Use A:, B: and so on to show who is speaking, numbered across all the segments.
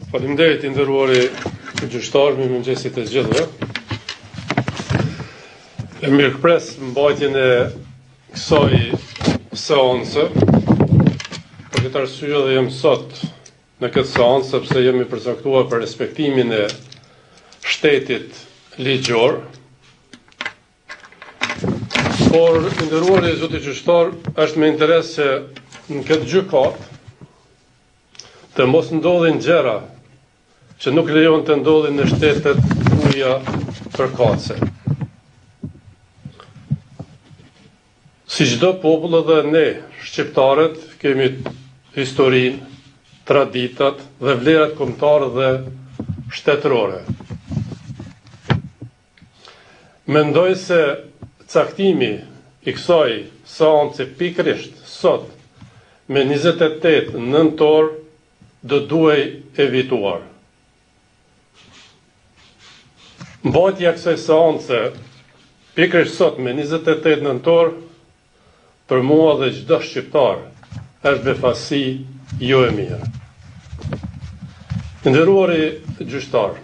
A: Faleminderit i nderuari gjyqtar, mirëmëngjesit të gjithëve. E mirëpres mbajtjen e kësaj seance. Për këtë arsye dhe jam sot në këtë seancë sepse jemi përcaktuar për respektimin e shtetit ligjor. Por i nderuari zoti gjyqtar, është me interes që në këtë gjykat të mos ndodhin gjëra që nuk lejon të ndodhin në shtetet uja përkatëse. Si çdo popull edhe ne, shqiptarët, kemi historinë, traditat dhe vlerat kombëtare dhe shtetërore. Mendoj se caktimi i kësaj seance pikërisht sot me 28 nëntor do duhej evituar. Mbajtja kësaj seance pikërisht sot me 28 nëntor për mua dhe çdo shqiptar është befasi jo e mirë. Nderuari gjyqtar,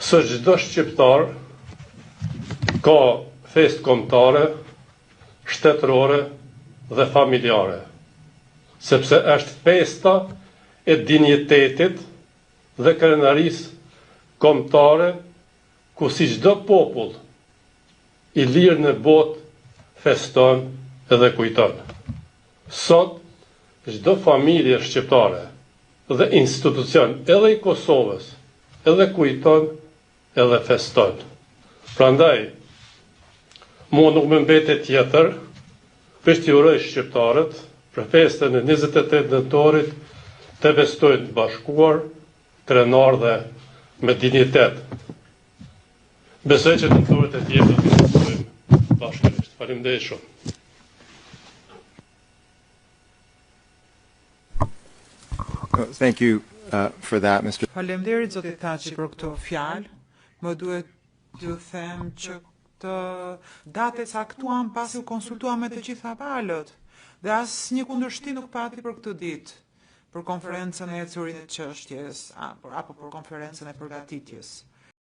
A: së çdo shqiptar ka festë kombëtare, shtetërore dhe familjare, sepse është festa e dinjitetit dhe krenarisë kombëtare, ku si çdo popull i lirë në botë feston edhe kujton. Sot çdo familje shqiptare dhe institucion edhe i Kosovës edhe kujton edhe feston. Prandaj mua nuk më mbetet tjetër veç t'i uroj shqiptarët për festën e 28 nëntorit të festojnë bashkuar, krenar dhe me dinjitet. Besoj që nëntorit e tjetër të festojnë bashkërisht. Faleminderit shumë.
B: Thank you for that, Mr.
C: Faleminderit zoti Thaçi për këtë fjalë. Më duhet t'ju them që këtë datë caktuam pasi u konsultuam me të gjitha palët dhe asnjë kundërshtim nuk pati për këtë ditë, për konferencën e ecurit të çështjes apo për konferencën e përgatitjes.